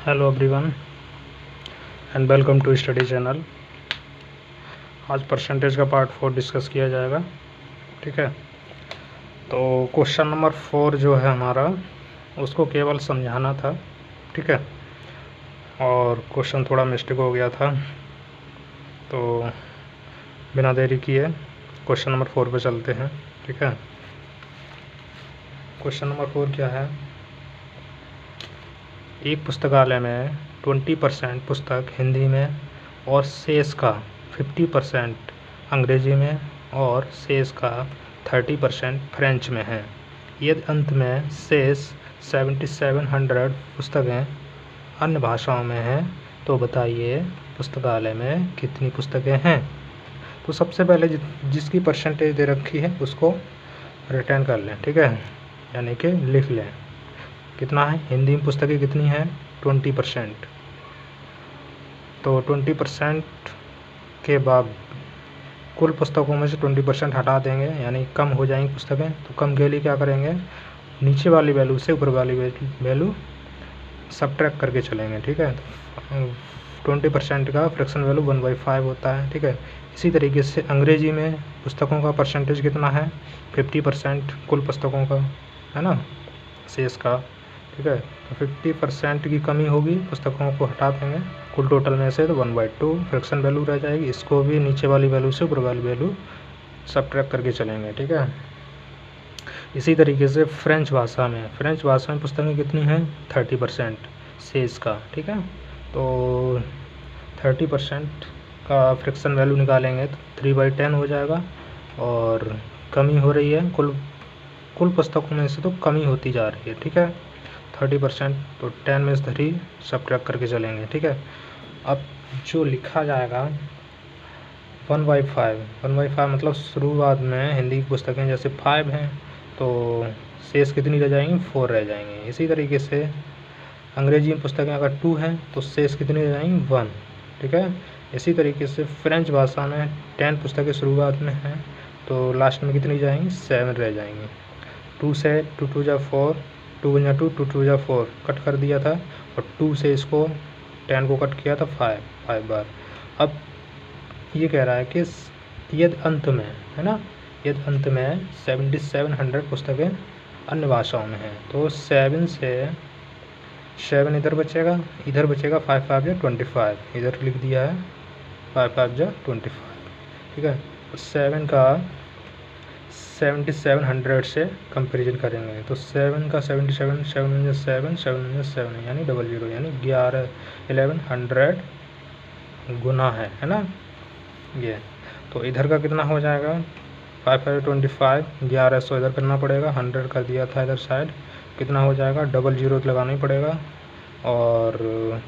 Hello everyone and welcome to study channel. आज percentage का part 4 discuss किया जाएगा। ठीक है, तो क्वेश्चन नंबर 4 जो है हमारा, उसको केवल समझाना था। ठीक है, और क्वेश्चन थोड़ा मिस्टेक हो गया था, तो बिना देरी किए क्वेश्चन नंबर 4 पे चलते हैं। ठीक है, क्वेश्चन नंबर 4 क्या है? एक पुस्तकालय में 20% पुस्तक हिंदी में और शेष का 50% अंग्रेजी में और शेष का 30% फ्रेंच में है। यदि अंत में शेष 7700 पुस्तकें अन्य भाषाओं में हैं तो बताइए पुस्तकालय में कितनी पुस्तकें हैं। तो सबसे पहले जिसकी परसेंटेज दे रखी है उसको रिटर्न कर लें। ठीक है, यानी कि लिख लें कितना है। हिंदी में पुस्तकें कितनी हैं? 20%। तो 20% के बाद कुल पुस्तकों में से 20% हटा देंगे, यानी कम हो जाएंगी पुस्तकें। तो कम के लिए क्या करेंगे, नीचे वाली वैल्यू से ऊपर वाली वैल्यू सब्ट्रैक्ट करके चलेंगे। ठीक है, 20% का फ्रैक्शन वैल्यू 1/5 होता है। ठीक है, इसी तरीके से अंग्रेजी में पुस्तकों का परसेंटेज कितना है? 50% कुल पुस्तकों का, है ना, शेष का। ठीक है, तो 50% की कमी होगी, पुस्तकों को हटा देंगे कुल टोटल में से, तो 1/2 फ्रैक्शन वैल्यू रह जाएगी। इसको भी नीचे वाली वैल्यू से ऊपर वाली वैल्यू सब्ट्रैक्ट करके चलेंगे। ठीक है, इसी तरीके से फ्रेंच भाषा में पुस्तकें कितनी हैं? 30% शेष का। ठीक है, तो 30% का फ्रैक्शन वैल्यू निकालेंगे तो 3/10 हो जाएगा। और कमी हो रही है, कुल पुस्तकों में से तो कमी होती जा रही है। ठीक है, 30%, तो 10 में से 3 सब्ट्रैक्ट करके चलेंगे। ठीक है, अब जो लिखा जाएगा 1/5 मतलब शुरुआत में हिंदी की पुस्तकें जैसे 5 हैं तो शेष कितनी रह जाएंगी? 4 रह जाएंगे। इसी तरीके से अंग्रेजी में पुस्तकें अगर 2 हैं तो शेष कितनी रह जाएंगी? 1। ठीक है, इसी तरीके से फ्रेंच भाषा में 10 पुस्तकें शुरुआत में हैं तो लास्ट में कितनी जाएंगी? 7 रह जाएंगी। 2 से 2 2 जा 4, 2 1 जा 2, 2 2 जा 4 कट कर दिया था, और 2 से इसको 10 को कट किया था 5 बार। अब ये कह रहा है कि यदि अंत में, है ना, यदि अंत में 7700 पुस्तकें अन्य भाषाओं में हैं तो 7 से 7 इधर बचेगा, इधर बचेगा 5 5 जा 25, इधर लिख दिया है 5 5 जा 25। ठीक है, तो 7 का 7700 से कंपेरिजन करेंगे तो 7 का 77, 7 7 7 7 यानी 00, यानी 1100 गुना है ना ये। तो इधर का कितना हो जाएगा? 5 5 25, 1100 इधर करना पड़ेगा, 100 कर दिया था इधर साइड, कितना हो जाएगा? 00 लगाना ही पड़ेगा, और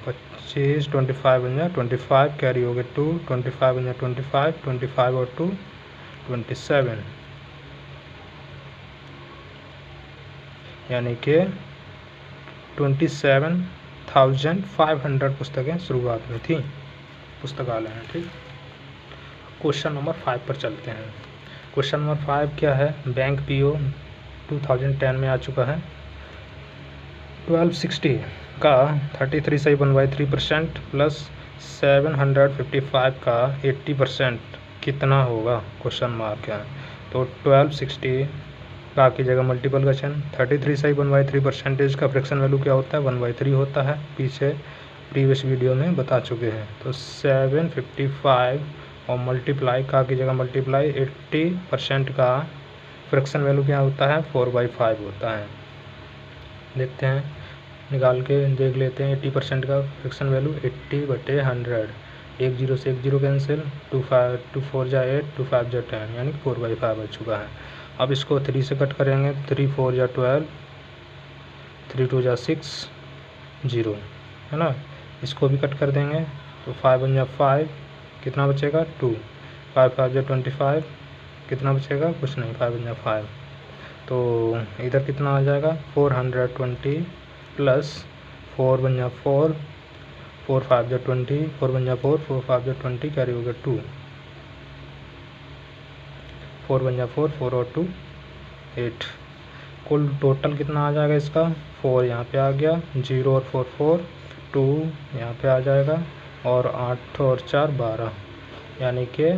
25 25 बन जाए 25, कैरी हो गए 2, 25 बन जाए 25, 25 और 2 27, यानी कि 27,500 पुस्तकें शुरुआत में थी पुस्तकालय में। ठीक, क्वेश्चन नंबर 5 पर चलते हैं। क्वेश्चन नंबर 5 क्या है? बैंक पीओ 2010 में आ चुका है। 1260 का 33 सही 1/3% प्लस 755 का 80% कितना होगा? क्वेश्चन मार्क है। तो 1260 का की जगह मल्टीपल क्वेश्चन, 33 सही 1/3% का फ्रैक्शन वैल्यू क्या होता है? 1/3 होता है, पीछे प्रीवियस वीडियो में बता चुके हैं। तो 755 और मल्टीप्लाई का की जगह मल्टीप्लाई 80% का फ्रैक्शन वैल्यू क्या होता है? 4/5 होता है। देखते हैं, निकाल के देख लेते हैं। 80% का फ्रैक्शन वैल्यू 80/100, 1 0 से 1 0 कैंसिल, 2 4 जा 8, 2 5 जा 10, यानी 4/5 आ चुका है। अब इसको 3 से कट करेंगे, 3 4 जा 12, 3 2 जा 6 0, है ना। इसको भी कट कर देंगे तो 5 1 जा 5, कितना बचेगा? 2, 5 5 जा 25, कितना बचेगा? कुछ नहीं, 5 1 जा 5। तो इधर कितना आ जाएगा? 420 प्लस 4 1 जा 4, 4 5 जा 20, 4 1 जा 4, 4 5 जा 20, कैरी हो गया 2, 4 1 जा 4, 4 और 2 8। कुल टोटल कितना आ जाएगा इसका? 4 यहाँ पे आ गया, 0 और 4 4, 2 यहाँ पे आ जाएगा और 8 और 4 12, यानी कि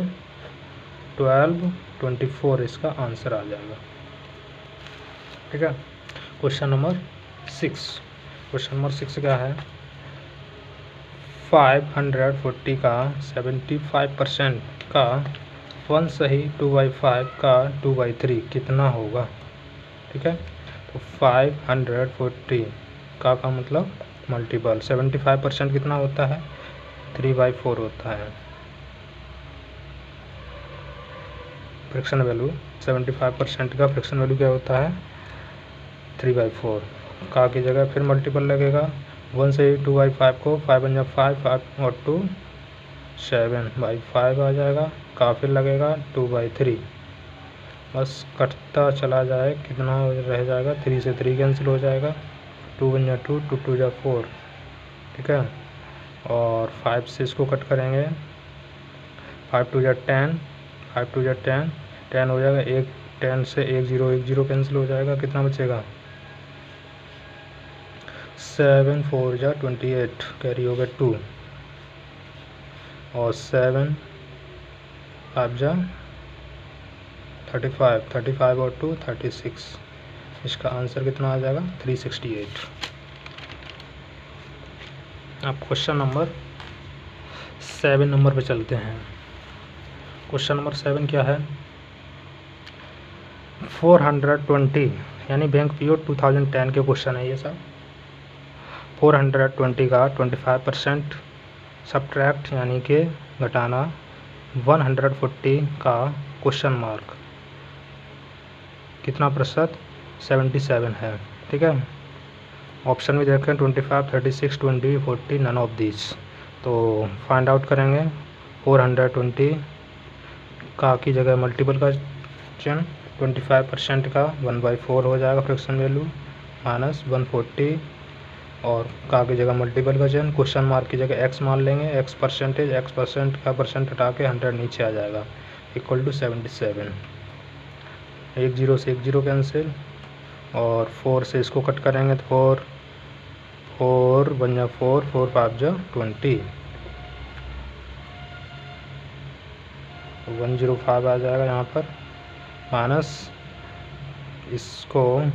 12 24 इसका आंसर आ जाएगा। ठीक है। Question number 6। क्वेश्चन नंबर 6 क्या है? 540 का 75% का 1 सही 2/5 का 2/3 कितना होगा? ठीक है। तो 540 का मतलब मल्टीपल 75% कितना होता है? 3/4 होता है। फ्रैक्शन वैल्यू 75% का फ्रैक्शन वैल्यू क्या होता है? 3/4। का की जगह फिर मल्टीपल लगेगा 1 से 2/5 को 5 बन जा 5 और 2 7/5 आ जाएगा। का फिर लगेगा 2/3, बस कटता चला जाए, कितना रह जाएगा? 3 से 3 कैंसिल हो जाएगा, 2 बन जा 2, 2 2 जा 4। ठीक है। और 5 से इसको कट करेंगे, 5 2 जा 10, 5 2 जा 10, 10 हो जाएगा, 1 10 से 1 0 1 0 कैंसिल हो जाएगा, कितना बचेगा? 7 4 जा 28, कैरी हो गया 2, और 7 5 जा 35, 35 और 2 36, इसका आंसर कितना आ जाएगा? 368। अब क्वेश्चन नंबर 7 नंबर पे चलते हैं। क्वेश्चन नंबर 7 क्या है? 420 यानी बैंक पीओ 2010 के क्वेश्चन है ये सब। 420 का 25% सब्ट्रैक्ट यानी कि घटाना 140 का क्वेश्चन मार्क कितना प्रतिशत? 77 है। ठीक है। ऑप्शन में देखें 25, 36, 20, 40, नन ऑफ दिस। तो फाइंड आउट करेंगे। 420 का की जगह मल्टीपल का चिन्ह, 25% का 1/4 हो जाएगा फ्रैक्शन वैल्यू, माइनस 140, और का की जगह मल्टीपल का चिन्ह, क्वेश्चन मार्क की जगह x मान लेंगे, x परसेंटेज, x परसेंट का परसेंट हटा के 100 नीचे आ जाएगा, इक्वल टू 77। 1 0 से 1 0 कैंसिल, और 4 से इसको कट करेंगे तो 4 बन जा 4, 4 5 जा 20, 105 आ जाएगा यहाँ पर, माइनस इसको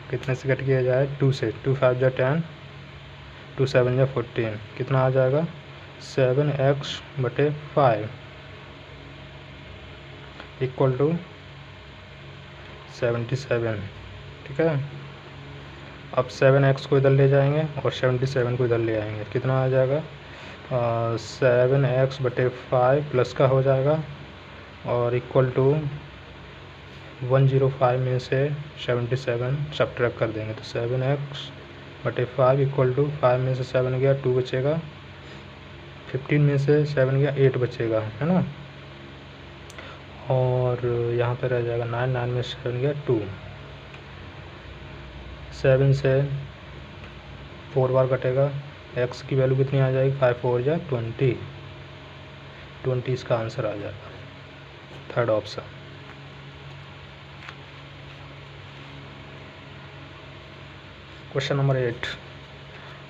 कितने से कट किया जाए? 2 से, 2 5 जा 10, 2 7 जा 14, कितना आ जाएगा? 7x/5 equal to 77। ठीक है। अब 7x को इधर ले जाएंगे और 77 को इधर ले आएंगे, कितना आ जाएगा? 7x/5 प्लस का हो जाएगा, और इक्वल टू 105 में से 77 सब्ट्रैक्ट कर देंगे, तो 7x/5 इक्वल टू 5 में से 7 गया 2 बचेगा, 15 में से 7 गया 8 बचेगा, है ना। और यहाँ पे रह जाएगा 9, 9 में 7 गया 2, 7 से 4 बार कटेगा, x की वैल्यू कितनी आ जाएगी? 5 4 जा 20, 20 इसका आंसर आ जाएगा, third option. Question number 8।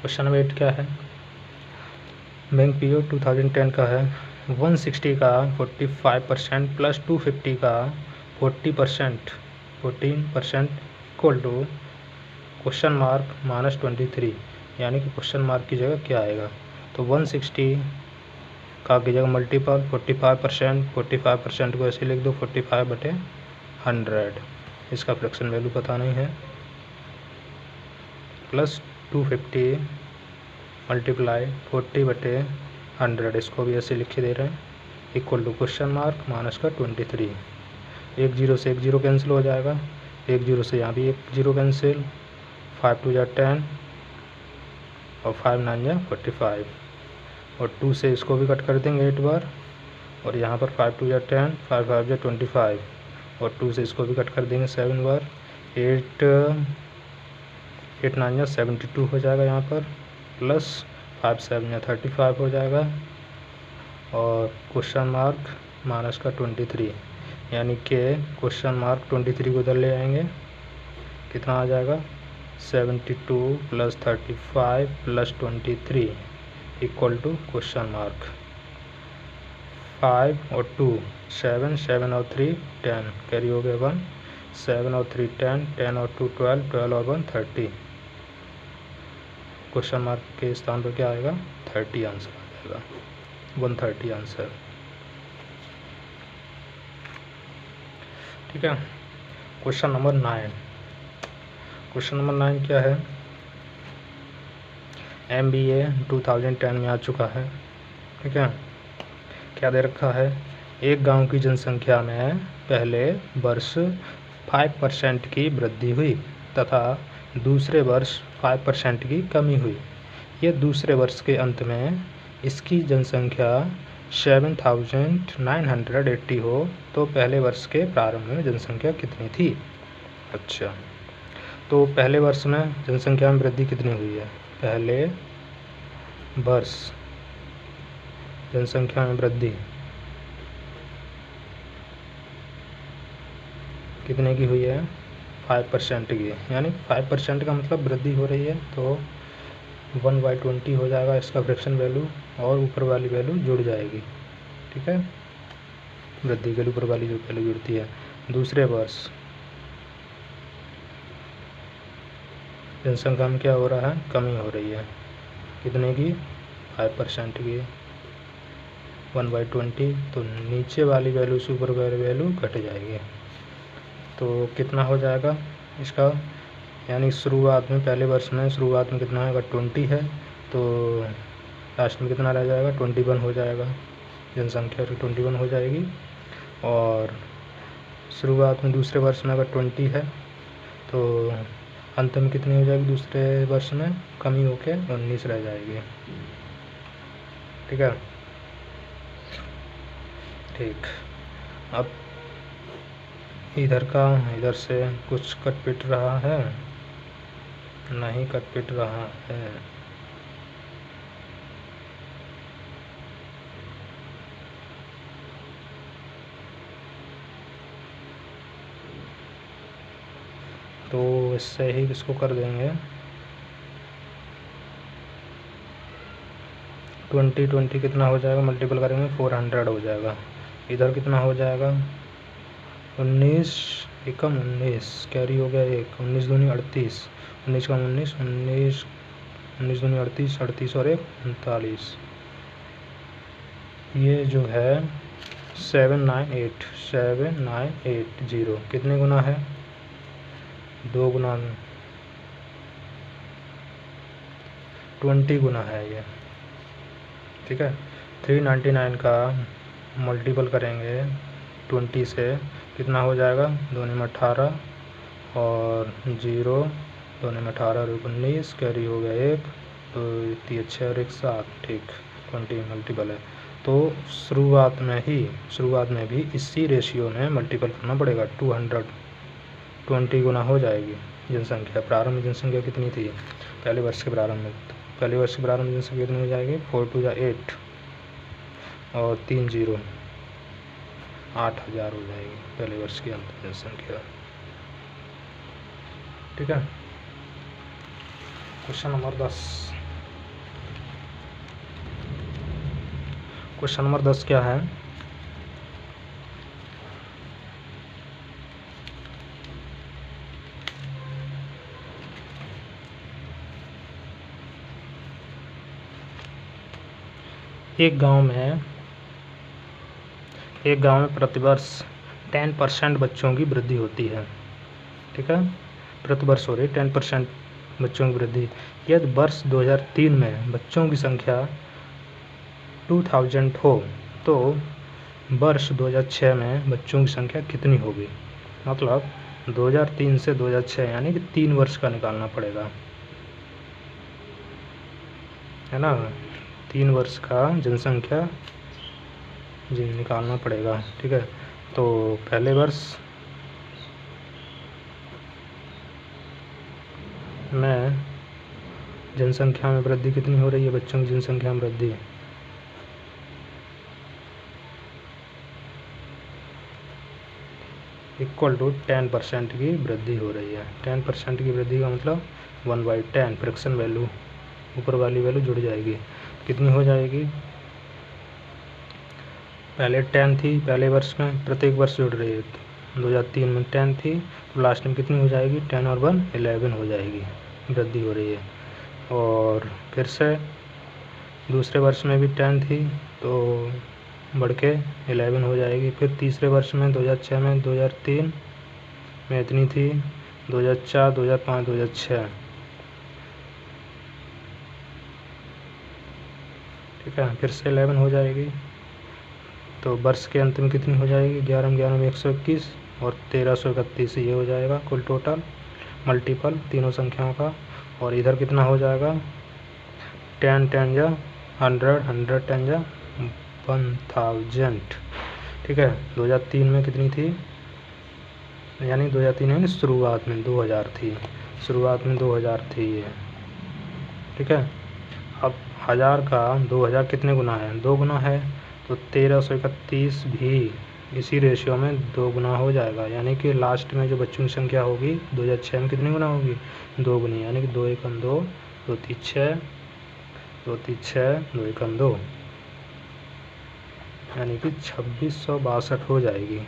Question number 8 क्या है? बैंक पीओ 2010 का है। 160 का 45% प्लस 250 का 14% इक्वल टू क्वेश्चन मार्क -23, यानी कि क्वेश्चन मार्क की जगह क्या आएगा? तो 160 का की जगह मल्टीपल 45% को ऐसे लिख दो, 45/100, इसका फ्रैक्शन वैल्यू पता नहीं है, प्लस 250 मल्टीप्लाई 40/100, इसको भी ऐसे लिखे दे रहे हैं, इक्वल टू क्वेश्चन मार्क -23। 1 0 से 1 0 कैंसिल हो जाएगा, 1 0 से यहाँ भी 1 0 कैंसिल, 5 2 जा 10, और 5 9 जा 45, और 2 से इसको भी कट कर देंगे 8 बार, और यहाँ पर 5 2 जा 10, 5 5 जा 25, और 2 से इसको भी कट कर देंगे 7 बार, 8 9 जा 72 हो जाएगा यहाँ पर, प्लस 5 7 जा 35 हो जाएगा, और क्वेश्चन मार्क -23, यानी कि क्वेश्चन मार्क 23 को उधर ले आएंगे, कितना आ जाएगा? 72 plus 35 plus 23 equal to question mark 5 और 2 7, 7 और 3 10 कैरी हो गया 1, 7 और 3 10, 10 और 2 12, 12 और 1 30। क्वेश्चन मार्क के स्थान पर क्या आएगा 30 आंसर आ जाएगा 130 आंसर। ठीक है। Question number 9। क्वेश्चन नंबर 9 क्या है, MBA 2010 में आ चुका है। ठीक है। क्या दे रखा है, एक गांव की जनसंख्या में पहले वर्ष 5% की वृद्धि हुई तथा दूसरे वर्ष 5% की कमी हुई। ये दूसरे वर्ष के अंत में इसकी जनसंख्या 7980 हो तो पहले वर्ष के प्रारंभ में जनसंख्या कितनी थी। अच्छा, तो पहले वर्ष में जनसंख्या में वृद्धि कितनी हुई है, पहले वर्ष जनसंख्या में वृद्धि कितने की हुई है 5% की, यानी 5% का मतलब वृद्धि हो रही है तो 1/20 हो जाएगा इसका फ्रैक्शन वैल्यू और ऊपर वाली वैल्यू जुड़ जाएगी। ठीक है, वृद्धि के लिए ऊपर वाली जो वैल्यू जुड़ती है। दूसरे वर्ष जनसंख्या में क्या हो रहा है, कमी हो रही है, कितने की 5% की, 1/20 तो नीचे वाली वैल्यू से ऊपर वाली वैल्यू घट जाएगी तो कितना हो जाएगा इसका, यानी शुरुआत में पहले वर्ष में शुरुआत में कितना आएगा 20 है तो लास्ट में कितना रह जाएगा 21 हो जाएगा, जनसंख्या 21 हो जाएगी। और शुरुआत में दूसरे वर्ष में अगर 20 है तो अंत में कितनी हो जाएगी, दूसरे वर्ष में कमी होके 19 रह जाएगी। ठीक है। ठीक, अब इधर से कुछ कट पिट रहा है, नहीं कट पिट रहा है। तो इससे ही इसको कर देंगे 20 कितना हो जाएगा, मल्टीपल करेंगे 400 हो जाएगा। इधर कितना हो जाएगा 19 एकम 19 कैरी हो गया 1, 19 दूनी 38, 19 का 19, 19 दूनी 38, 38 और 1 39। ये जो है 7980 कितने गुना है, 2 गुना 20 गुना है ये। ठीक है, 399 का मल्टीपल करेंगे 20 से कितना हो जाएगा, 2 में 18 और 0, 2 में 18 और 19 कैरी हो गया 1 तो 6 और 1 7। ठीक, 20 मल्टीपल है तो शुरुआत में भी इसी रेशियो में मल्टीपल करना पड़ेगा। 220 गुना हो जाएगी जनसंख्या। प्रारंभ जनसंख्या कितनी थी पहले वर्ष के प्रारंभ में, पहले वर्ष के प्रारंभ जनसंख्या कितनी हो जाएगी 4 2 8 और 3 0 8000 हो जाएगी पहले वर्ष की अंत जनसंख्या। ठीक है। Question number 10। क्वेश्चन नंबर 10 क्या है, एक गांव में प्रतिवर्ष 10% बच्चों की वृद्धि होती है। ठीक है, प्रतिवर्ष हो रही 10% बच्चों की वृद्धि। यदि वर्ष 2003 में बच्चों की संख्या 2000 हो तो वर्ष 2006 में बच्चों की संख्या कितनी होगी। मतलब 2003 से 2006 यानी कि 3 वर्ष का निकालना पड़ेगा, है ना, 3 वर्ष का जनसंख्या निकालना पड़ेगा। ठीक है, तो पहले वर्ष में जनसंख्या में वृद्धि कितनी हो रही है, बच्चों की जनसंख्या में वृद्धि इक्वल टू 10% की वृद्धि हो रही है। 10% की वृद्धि का मतलब 1/10 फ्रैक्शन वैल्यू, ऊपर वाली वैल्यू जुड़ जाएगी। कितनी हो जाएगी? पहले 10 थी पहले वर्ष में, प्रत्येक वर्ष जुड़ रही है। 2003 में 10 थी तो लास्ट में कितनी हो जाएगी? 10 और 1 11 हो जाएगी, वृद्धि हो रही है। और फिर से दूसरे वर्ष में भी 10 थी तो बढ़ के 11 हो जाएगी। फिर तीसरे वर्ष में 2006 में 2003 में इतनी थी, 2004 2005 2006, ठीक है। फिर से 11 हो जाएगी तो वर्ष के अंत में कितनी हो जाएगी? 11 11 में 121 और 1331 ये हो जाएगा कुल टोटल मल्टीपल तीनों संख्याओं का। और इधर कितना हो जाएगा? 10 10 या 100 100 10 या 1000, ठीक है। 2003 में कितनी थी? यानी 2003 यानी शुरुआत में 2000 थी, शुरुआत में 2000 थी ये, ठीक है। अब 1000 का 2000 कितने गुना है? 2 गुना है, तो 1331 भी इसी रेशियो में 2 गुना हो जाएगा। यानी कि लास्ट में जो बच्चों की संख्या होगी 2006 में कितनी गुना होगी? 2 गुनी, यानी कि 2 एकम 2, 2 3 6, 2 3 6, 2 एकम 2, यानी कि 2662 हो जाएगी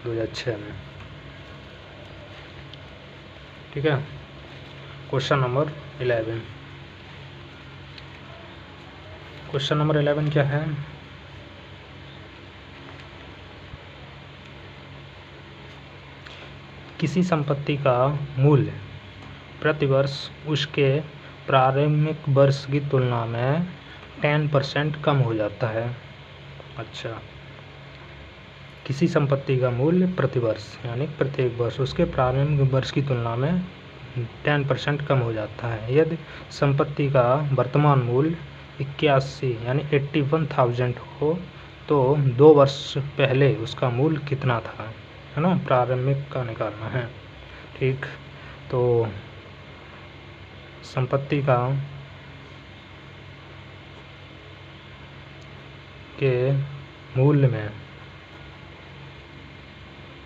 2006 में, ठीक है। Question number 11। क्वेश्चन नंबर 11 क्या है? किसी संपत्ति का मूल्य प्रतिवर्ष उसके प्रारंभिक वर्ष की तुलना में 10% कम हो जाता है। अच्छा, किसी संपत्ति का मूल्य प्रतिवर्ष यानी प्रत्येक वर्ष उसके प्रारंभिक वर्ष की तुलना में 10% कम हो जाता है। यदि संपत्ति का वर्तमान मूल्य 81 यानी 81,000 हो तो 2 वर्ष पहले उसका मूल्य कितना था, है ना। प्रारंभिक का निकालना है, ठीक। तो संपत्ति का के मूल्य में,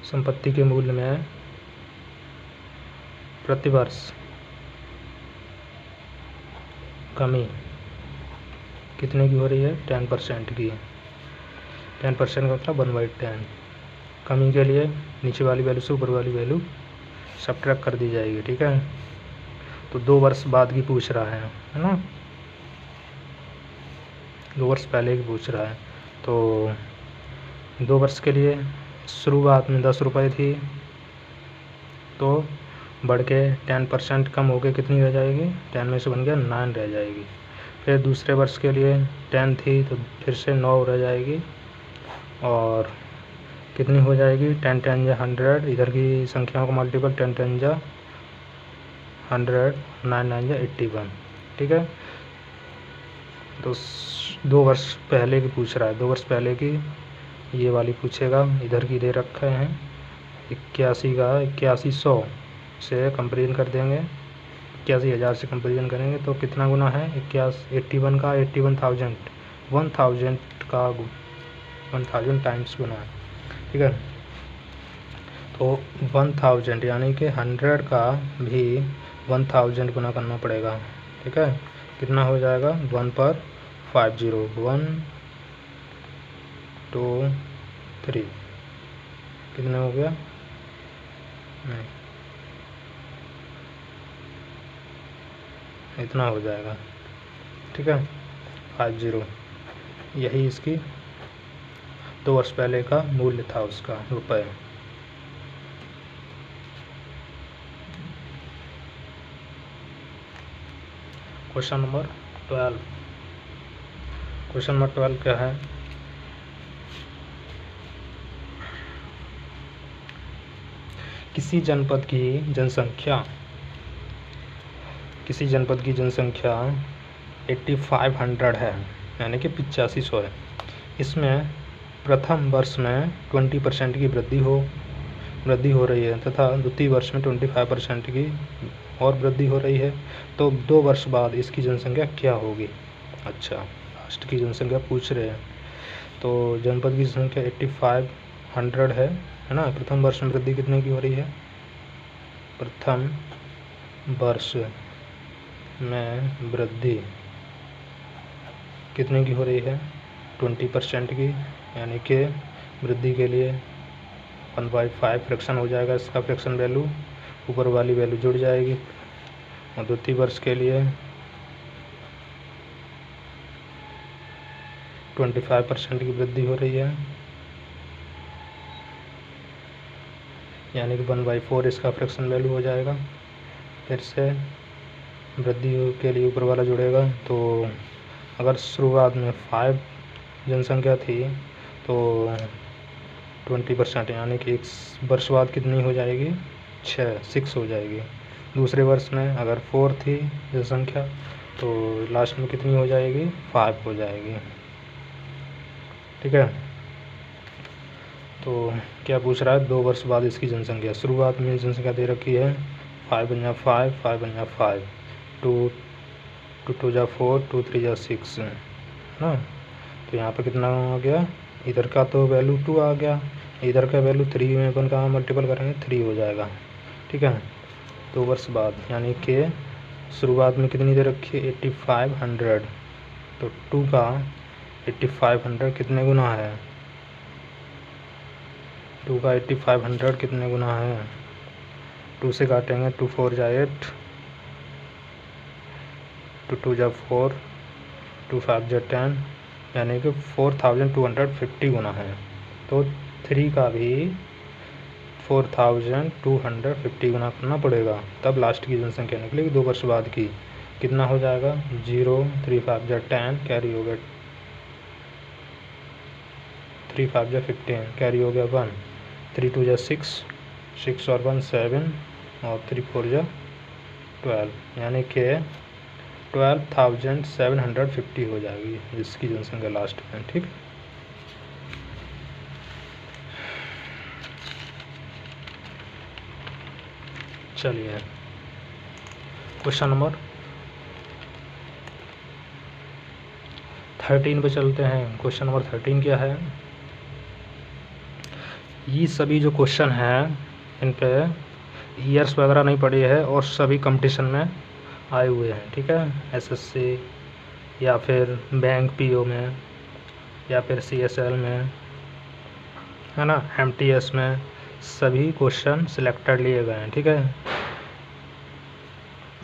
संपत्ति के मूल्य में प्रतिवर्ष कमी कितने की हो रही है? 10% की। 10% का मतलब 1/10। कमी के लिए नीचे वाली वैल्यू से ऊपर वाली वैल्यू सब्ट्रैक्ट कर दी जाएगी, ठीक है। तो 2 वर्ष बाद की पूछ रहा है ना, 2 वर्ष पहले की पूछ रहा है। तो 2 वर्ष के लिए शुरुआत में 10 रुपये थी तो बढ़ के 10% कम हो के कितनी रह जाएगी? 10 में से बन गया 9 रह जाएगी। फिर दूसरे वर्ष के लिए 10 थी तो फिर से 9 रह जाएगी और कितनी हो जाएगी? 10 10 या 100, इधर की संख्याओं का मल्टीपल 10 10 या 100, 9 9 या 81, ठीक है। तो 2 वर्ष पहले की पूछ रहा है, 2 वर्ष पहले की ये वाली पूछेगा। इधर की दे रखे हैं 81 का 8100 से कंपेरिजन कर देंगे, 81,000 से कंपेरिजन करेंगे तो कितना गुना है? 81 का 81,000, 1000 का 1000 टाइम्स गुना है, ठीक है। तो 1000 यानी कि 100 का भी 1000 गुना करना पड़ेगा, ठीक है। कितना हो जाएगा? 1 पर 50, 1 2 3, कितना हो गया? नहीं, इतना हो जाएगा, ठीक है। 50, यही इसकी 2 वर्ष पहले का मूल्य था उसका रुपए। Question number 12। क्वेश्चन नंबर 12 क्या है? किसी जनपद की जनसंख्या 8500 है, यानी कि 8500 है। इसमें प्रथम वर्ष में 20% की वृद्धि हो रही है तथा द्वितीय वर्ष में 25% की और वृद्धि हो रही है। तो 2 वर्ष बाद इसकी जनसंख्या क्या होगी? अच्छा, लास्ट की जनसंख्या पूछ रहे हैं। तो जनपद की संख्या 8500 है ना। प्रथम वर्ष में वृद्धि कितने की हो रही है? प्रथम वर्ष में वृद्धि कितने की हो रही है? 20% की, यानी कि वृद्धि के लिए 1/5 फ्रैक्शन हो जाएगा इसका फ्रैक्शन वैल्यू, ऊपर वाली वैल्यू जुड़ जाएगी। और द्वितीय वर्ष के लिए 25% की वृद्धि हो रही है, यानी कि 1/4 इसका फ्रैक्शन वैल्यू हो जाएगा। फिर से वृद्धि के लिए ऊपर वाला जुड़ेगा। तो अगर शुरुआत में 5 जनसंख्या थी तो 20%, यानी कि 1 वर्ष बाद कितनी हो जाएगी? 6 हो जाएगी। दूसरे वर्ष में अगर 4 थी जनसंख्या तो लास्ट में कितनी हो जाएगी? 5 हो जाएगी। ठीक है, तो क्या पूछ रहा है? 2 वर्ष बाद इसकी जनसंख्या। शुरुआत में जनसंख्या दे रखी है 5 बन जा 5, 5 बन जा 5, 2 2 जा 4, 2 3 जा 6 है ना। तो यहाँ पे कितना आ गया? इधर का तो वैल्यू 2 आ गया, इधर का वैल्यू 3 में अपन कहाँ मल्टीपल करेंगे? 3 हो जाएगा। ठीक है, 2 वर्ष बाद, यानी कि शुरुआत में कितनी दे रखी है? 8500। तो 2 का 8500 कितने गुना है? 2 का 8500 कितने गुना है? 2 से काटेंगे, 2 4 जा 8, 2 2 जा 4, 2 5 जा 10, यानी कि 4250 गुना है। तो 3 का भी 4250 गुना करना पड़ेगा, तब लास्ट की जनसंख्या निकलेगी 2 वर्ष बाद की। कितना हो जाएगा? 0 3 5 जा 10, कैरी हो गया 3 5 जा 15, कैरी हो गया 1, 3 2 जा 6, 6 और 1 7, और 3 4 जा 12, यानी कि 12,750 हो जाएगी जिसकी जनसंख्या लास्ट में। ठीक, चलिए क्वेश्चन नंबर 13 पे चलते हैं। क्वेश्चन नंबर 13 क्या है? ये सभी जो क्वेश्चन हैं इन पे ईयर्स वगैरह नहीं पड़ी है और सभी कंपटीशन में आए हुए हैं। ठीक है, एसएससी या फिर बैंक पीओ में या फिर सीएसएल में, है ना, एमटीएस में, सभी क्वेश्चन सिलेक्टेड लिए गए हैं। ठीक है,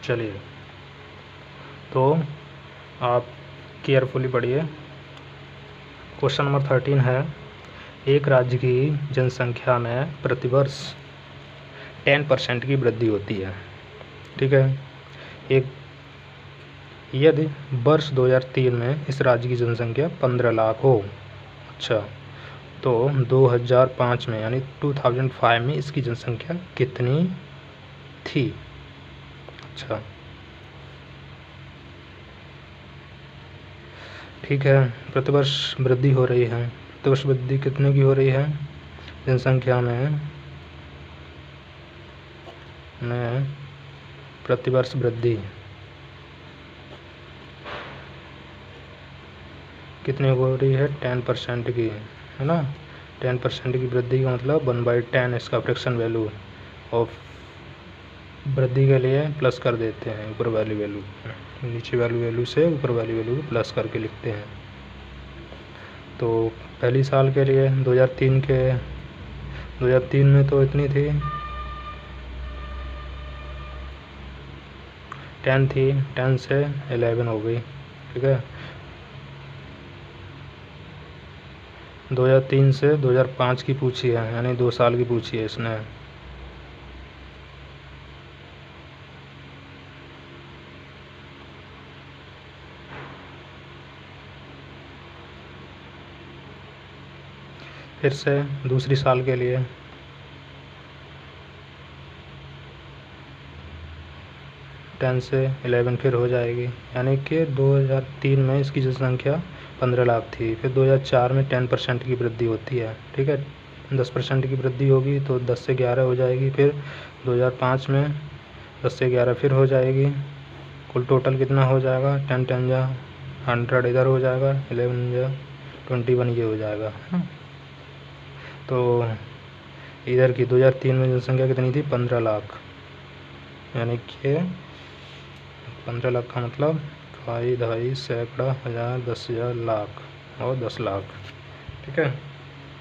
चलिए तो आप केयरफुली पढ़िए। क्वेश्चन नंबर 13 है, एक राज्य की जनसंख्या में प्रतिवर्ष 10% की वृद्धि होती है। ठीक है, एक यदि वर्ष 2003 में इस राज्य की जनसंख्या 15 लाख हो, अच्छा, तो 2005 में यानी 2005 में इसकी जनसंख्या कितनी थी? अच्छा, ठीक है, प्रतिवर्ष वृद्धि हो रही है। प्रतिवर्ष वृद्धि कितने की हो रही है जनसंख्या में प्रतिवर्ष वृद्धि कितने हो रही है? 10% की, है ना। 10% की वृद्धि का मतलब 1/10 इसका फ्रैक्शन वैल्यू, और वृद्धि के लिए प्लस कर देते हैं ऊपर वाली वैल्यू, नीचे वाली वैल्यू से ऊपर वाली वैल्यू को प्लस करके लिखते हैं। तो पहली साल के लिए 2003 में तो इतनी थी 10 थी, 10 से 11 हो गई। ठीक है, 2003 से 2005 की पूछी है, यानी 2 साल की पूछी है इसने। फिर से दूसरी साल के लिए 10 से 11 फिर हो जाएगी, यानी कि 2003 में इसकी जनसंख्या 15 लाख थी। फिर 2004 में 10% की वृद्धि होती है। ठीक है, 10% की वृद्धि होगी तो 10 से 11 हो जाएगी। फिर 2005 में 10 से 11 फिर हो जाएगी। कुल टोटल कितना हो जाएगा? 10 10 जा 100 इधर हो जाएगा, 11 जा 21 ये हो जाएगा। तो इधर की 2003 में जनसंख्या कितनी थी? 15 लाख। यानी कि 15 लाख का मतलब 2, 2.5, सैकड़ा, हज़ार, 10,000, लाख और 10 लाख। ठीक है,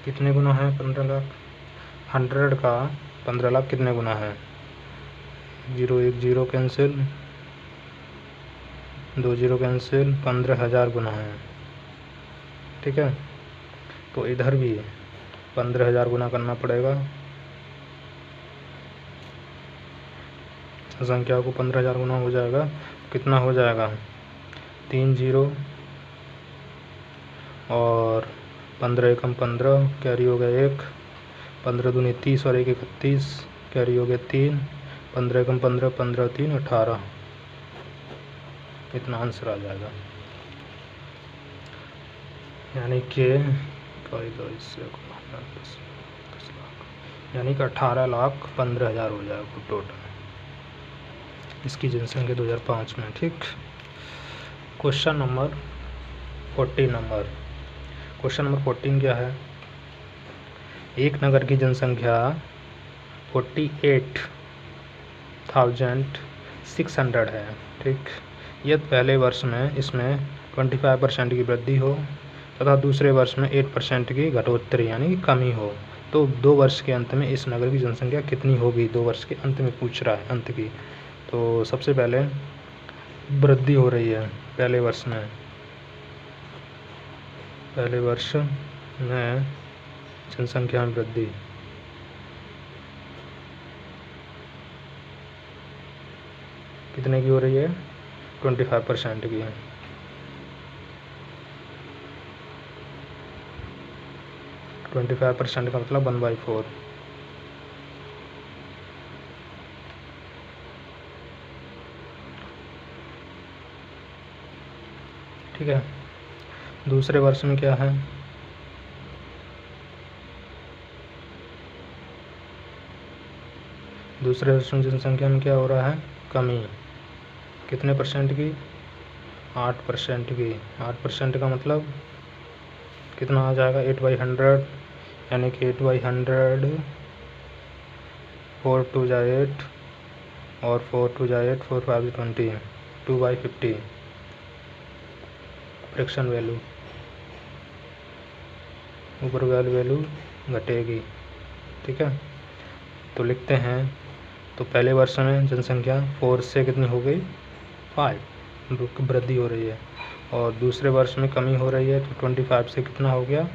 कितने गुना है 15 लाख? 100 का 15 लाख कितने गुना है? 0 1 0 कैंसिल, 2 0 कैंसिल, 15,000 गुना है। ठीक है, तो इधर भी 15,000 गुना करना पड़ेगा। संख्या को 15,000 गुना हो जाएगा, कितना हो जाएगा? 3 0 और 15 एकम 15, कैरी हो गया 1, 15 दूनी 30 और 1 31, कैरी हो गया 3, 15 एकम 15, 15 3 18, इतना आंसर आ जाएगा। यानी कि 18,15,000 हो जाएगा टोटल इसकी जनसंख्या 2005 में। ठीक, क्वेश्चन नंबर 14 क्वेश्चन नंबर 14 क्या है? एक नगर की जनसंख्या 48,600 है। ठीक, यदि पहले वर्ष में इसमें 25% की वृद्धि हो तथा दूसरे वर्ष में 8% की घटोत्तरी यानी कि कमी हो, तो 2 वर्ष के अंत में इस नगर की जनसंख्या कितनी होगी? 2 वर्ष के अंत में पूछ रहा है, अंत की। तो सबसे पहले वृद्धि हो रही है पहले वर्ष में, पहले वर्ष में जनसंख्या में वृद्धि कितने की हो रही है? 25% की है। तो 25% का मतलब 1/4। ठीक है, दूसरे वर्ष में क्या है? दूसरे वर्ष में जनसंख्या में क्या हो रहा है? कमी। कितने परसेंट की? 8% की। 8% का मतलब कितना आ जाएगा? 8/100, यानी कि 8/100, 4 2 जा 8 और 4 2 जा 8, 4 5 20, 2/50 फ्रैक्शन वैल्यू, ऊपर वैल्यू घटेगी। ठीक है, तो लिखते हैं, तो पहले वर्ष में जनसंख्या 4 से कितनी हो गई? 5, वृद्धि हो रही है, और दूसरे वर्ष में कमी हो रही है, तो 25 से कितना हो गया?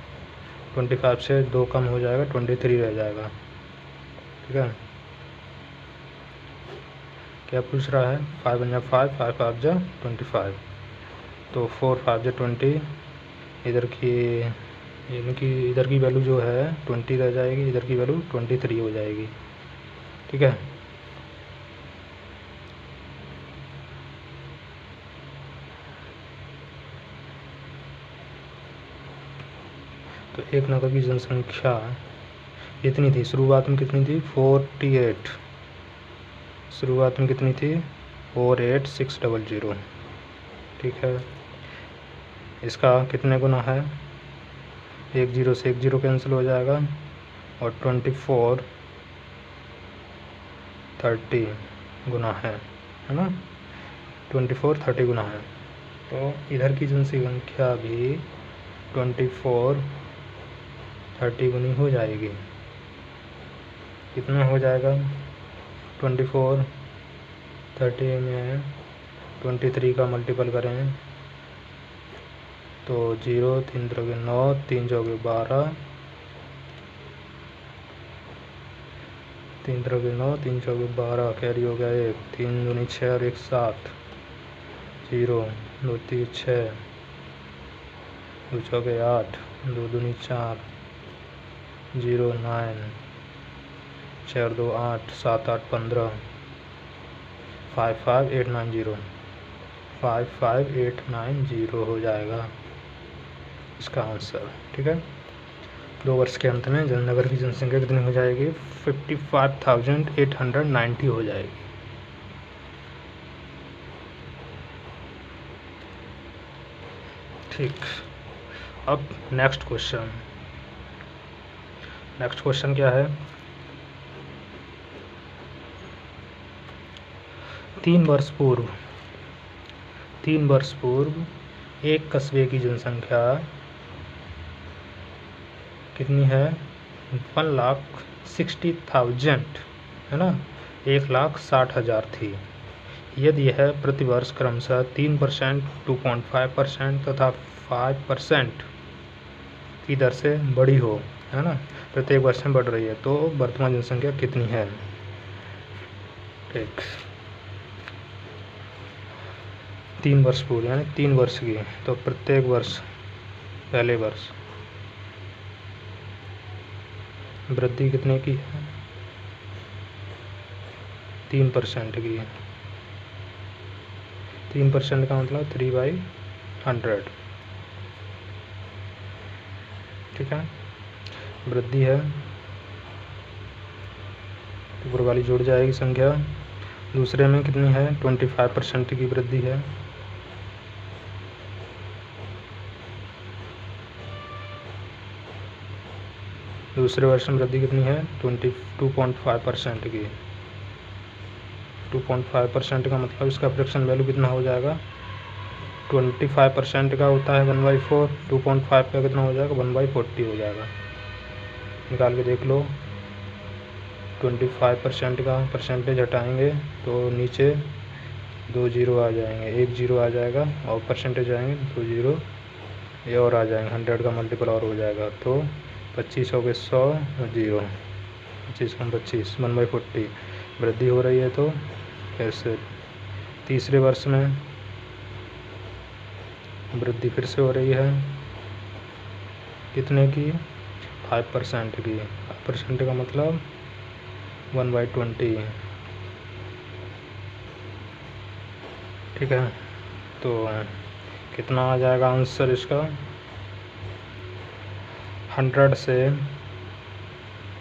25 से 2 कम हो जाएगा, 23 रह जाएगा। ठीक है, क्या पूछ रहा है? 5 1 5, 5 5 25, तो 4 5 20, इधर की यानी कि इधर की वैल्यू जो है 20 रह जाएगी, इधर की वैल्यू 23 हो जाएगी। ठीक है, तो एक नगर की जनसंख्या कितनी थी? शुरुआत में कितनी थी? 48। शुरुआत में कितनी थी? 48,600। ठीक है, इसका कितने गुना है? 1 0 से 1 0 कैंसिल हो जाएगा, और 24 30 गुना है ना? 24 30 गुना है, तो इधर की जनसंख्या भी 24 30 गुनी हो जाएगी। कितना हो जाएगा? 24 30 में 23 का मल्टीपल करें तो 0 3 3 9, 3 4 12, 3 3 9, 3 4 12, कैरी हो गया 1, 3 दूनी 6 और 1 7, 0 2 3 6, 2 4 8, 2 दूनी 4, 0 9, 4 2 8, 7 8 15, 5 5 8 9 0, 5 5 8 9 0 हो जाएगा इसका आंसर। ठीक है, 2 वर्ष के अंत में नगर की जनसंख्या कितनी हो जाएगी? 55,890 हो जाएगी। ठीक, अब नेक्स्ट क्वेश्चन क्या है? 3 वर्ष पूर्व एक कस्बे की जनसंख्या कितनी है? 1,60,000 है ना, 1,60,000 थी। यदि यह प्रतिवर्ष क्रमशः 3%, 2.5% तथा 5% की दर से बढ़ी हो, है ना, प्रत्येक वर्ष में बढ़ रही है, तो वर्तमान जनसंख्या कितनी है? ठीक, 3 वर्ष पूर्व यानी 3 वर्ष की, तो प्रत्येक वर्ष पहले वर्ष वृद्धि कितने की है? 3% की है। 3% का मतलब 3/100, ठीक है, वृद्धि है, तो ऊपर वाली जुड़ जाएगी संख्या। दूसरे में कितनी है? 25% की वृद्धि है। दूसरे वर्ष में वृद्धि कितनी है? 2.5% की। 2.5% का मतलब इसका फ्रैक्शन वैल्यू कितना हो जाएगा? 25% का होता है 1/4, 2.5 का कितना हो जाएगा? 1/40 हो जाएगा। निकाल के देख लो। 25% का परसेंटेज हटाएंगे तो नीचे 2 जीरो आ जाएंगे, 1 जीरो आ जाएगा, और परसेंटेज आएंगे 2 जीरो ये और आ जाएंगे, 100 का मल्टीपल और हो जाएगा, तो 25 हो गए 100 और 0, 25 कम 25, 1/40 वृद्धि हो रही है। तो ऐसे तीसरे वर्ष में वृद्धि फिर से हो रही है, कितने की? 5% की। 5% का मतलब 1/20, ठीक है। तो कितना आ जाएगा आंसर इसका? 100 से,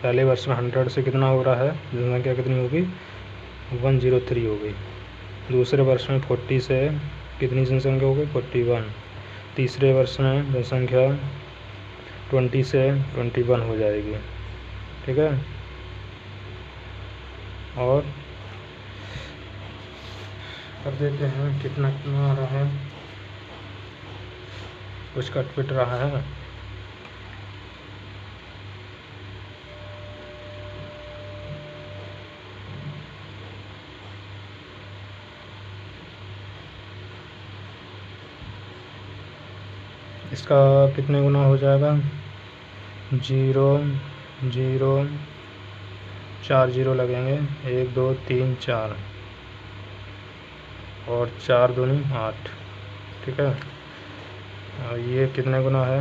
पहले वर्ष में 100 से कितना हो रहा है जनसंख्या, कितनी होगी? 103 हो गई। दूसरे वर्ष में 40 से कितनी जनसंख्या हो गई? 41। तीसरे वर्ष में जनसंख्या 20 से 21 हो जाएगी, ठीक है। और कर देते हैं, कितना कितना आ रहा है, कुछ कट पिट रहा है। इसका कितने गुना हो जाएगा? 0 0 4 जीरो लगेंगे, 1 2 3 4 और 4 दूनी 8, ठीक है। और ये कितने गुना है?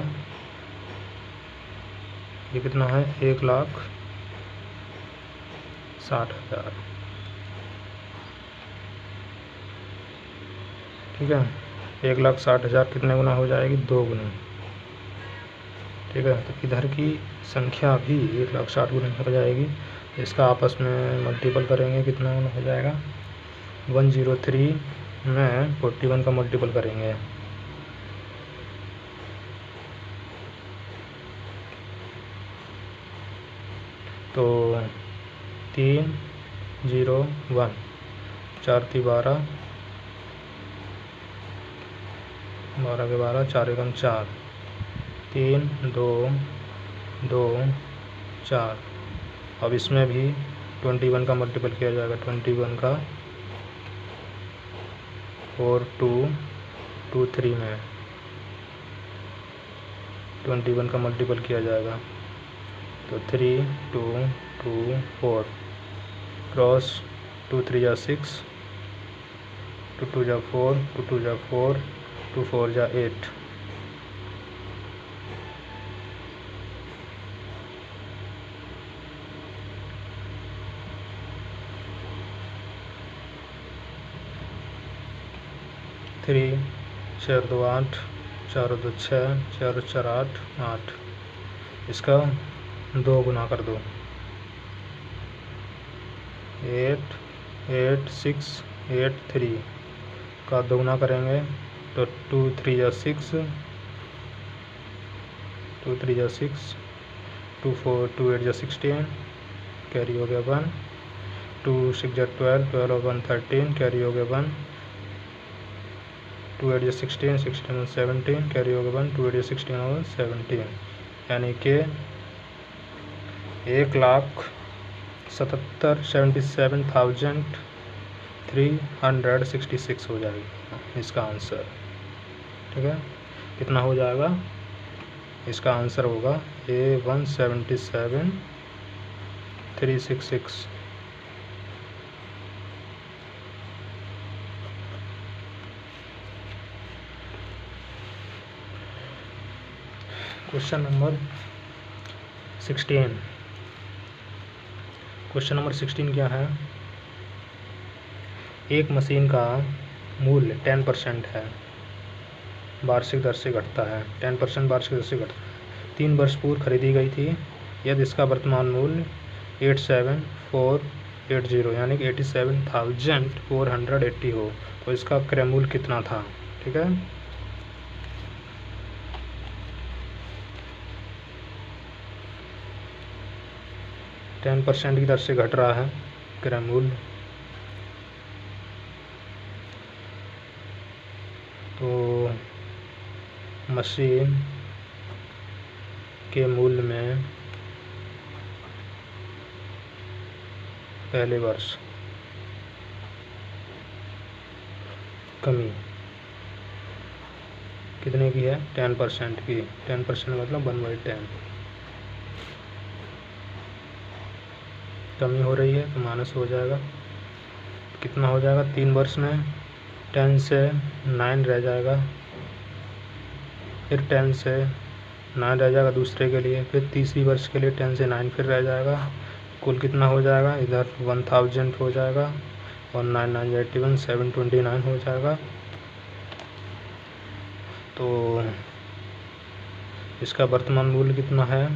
ये कितना है? 1,60,000, ठीक है। 1,60,000 कितने गुना हो जाएगी? 2 गुना, ठीक है। तो इधर की संख्या भी 1,60,000 गुना हो जाएगी। इसका आपस में मल्टीपल करेंगे, कितना गुना हो जाएगा? 103 में 41 का मल्टीपल करेंगे, तो 301, 4 × 12, 12 के 12, 4 एकम 4, 3 2 2 4। अब इसमें भी 21 का मल्टीपल किया जाएगा, 21 का 4 2 2 3 में 21 का मल्टीपल किया जाएगा, तो 3 2 2 4 क्रॉस 2 3 जा 6, 2 2 जा 4, 2 2 जा 4, 2 4 जा 8, थ्री 4 2 8, 4 2 6, 4 4 8 8। इसका 2 गुना कर दो, 8 8 6 8 3 का 2 गुना करेंगे तो 2 3 जा 6, 2 3 जा 6, 2 4 2 8 जा 16, कैरी हो गया 1, 2 6 जा 12, 12 और 1 13, कैरी हो गया 1, 2 8 जा 16, 16 और 17, कैरी हो गया 1, 2 8 जा 16 और 17, यानी कि 1,77,366 हो जाएगा इसका आंसर। ठीक है, कितना हो जाएगा? इसका आंसर होगा A177,366। Question number 16। Question number 16 क्या है? एक मशीन का मूल्य 10% है, वार्षिक दर से घटता है, 10% वार्षिक दर से घटता है, 3 वर्ष पूर्व खरीदी गई थी। यदि इसका वर्तमान मूल्य 87480 यानी कि 87,480 हो तो इसका क्रय मूल्य कितना था? ठीक है, टेन % की दर से घट रहा है क्रय मूल्य, तो मशीन के मूल्य में पहले वर्ष कमी कितने की है? 10% की। 10% मतलब 1/10 कमी हो रही है तो माइनस हो जाएगा। कितना हो जाएगा? 3 वर्ष में 10 से 9 रह जाएगा, फिर 10 से 9 रह जाएगा दूसरे के लिए, फिर तीसरी वर्ष के लिए 10 से 9 फिर रह जाएगा। कुल कितना हो जाएगा? इधर 1000 हो जाएगा और 9 9 81 729 हो जाएगा। तो इसका वर्तमान मूल्य कितना है?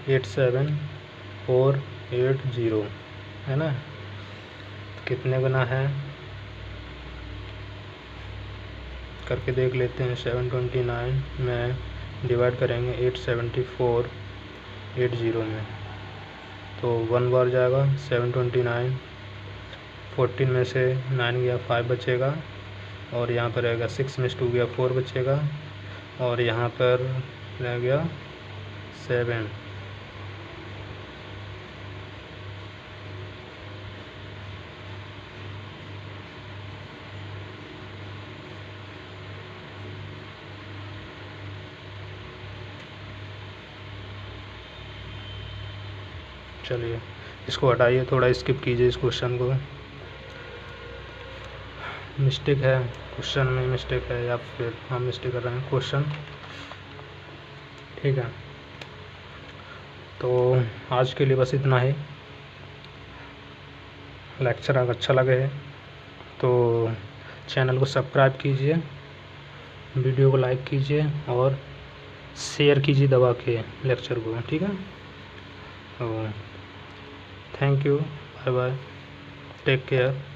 $87,480 है ना। कितने गुना है करके देख लेते हैं। 729 में डिवाइड करेंगे 87480 में, तो 1 बार जाएगा 729, 14 में से 9 गया 5 बचेगा, और यहाँ पर रहेगा 6 में से 2 गया 4 बचेगा, और यहाँ पर रह गया 7। चलिए इसको हटाइए, थोड़ा स्किप कीजिए इस क्वेश्चन को। मिस्टेक है क्वेश्चन में, मिस्टेक है या फिर हम मिस्टेक कर रहे हैं क्वेश्चन। ठीक है, तो आज के लिए बस इतना ही। लेक्चर अगर अच्छा लगे तो चैनल को सब्सक्राइब कीजिए, वीडियो को लाइक कीजिए और शेयर कीजिए दबा के लेक्चर को। ठीक है, तो thank you, bye bye, take care.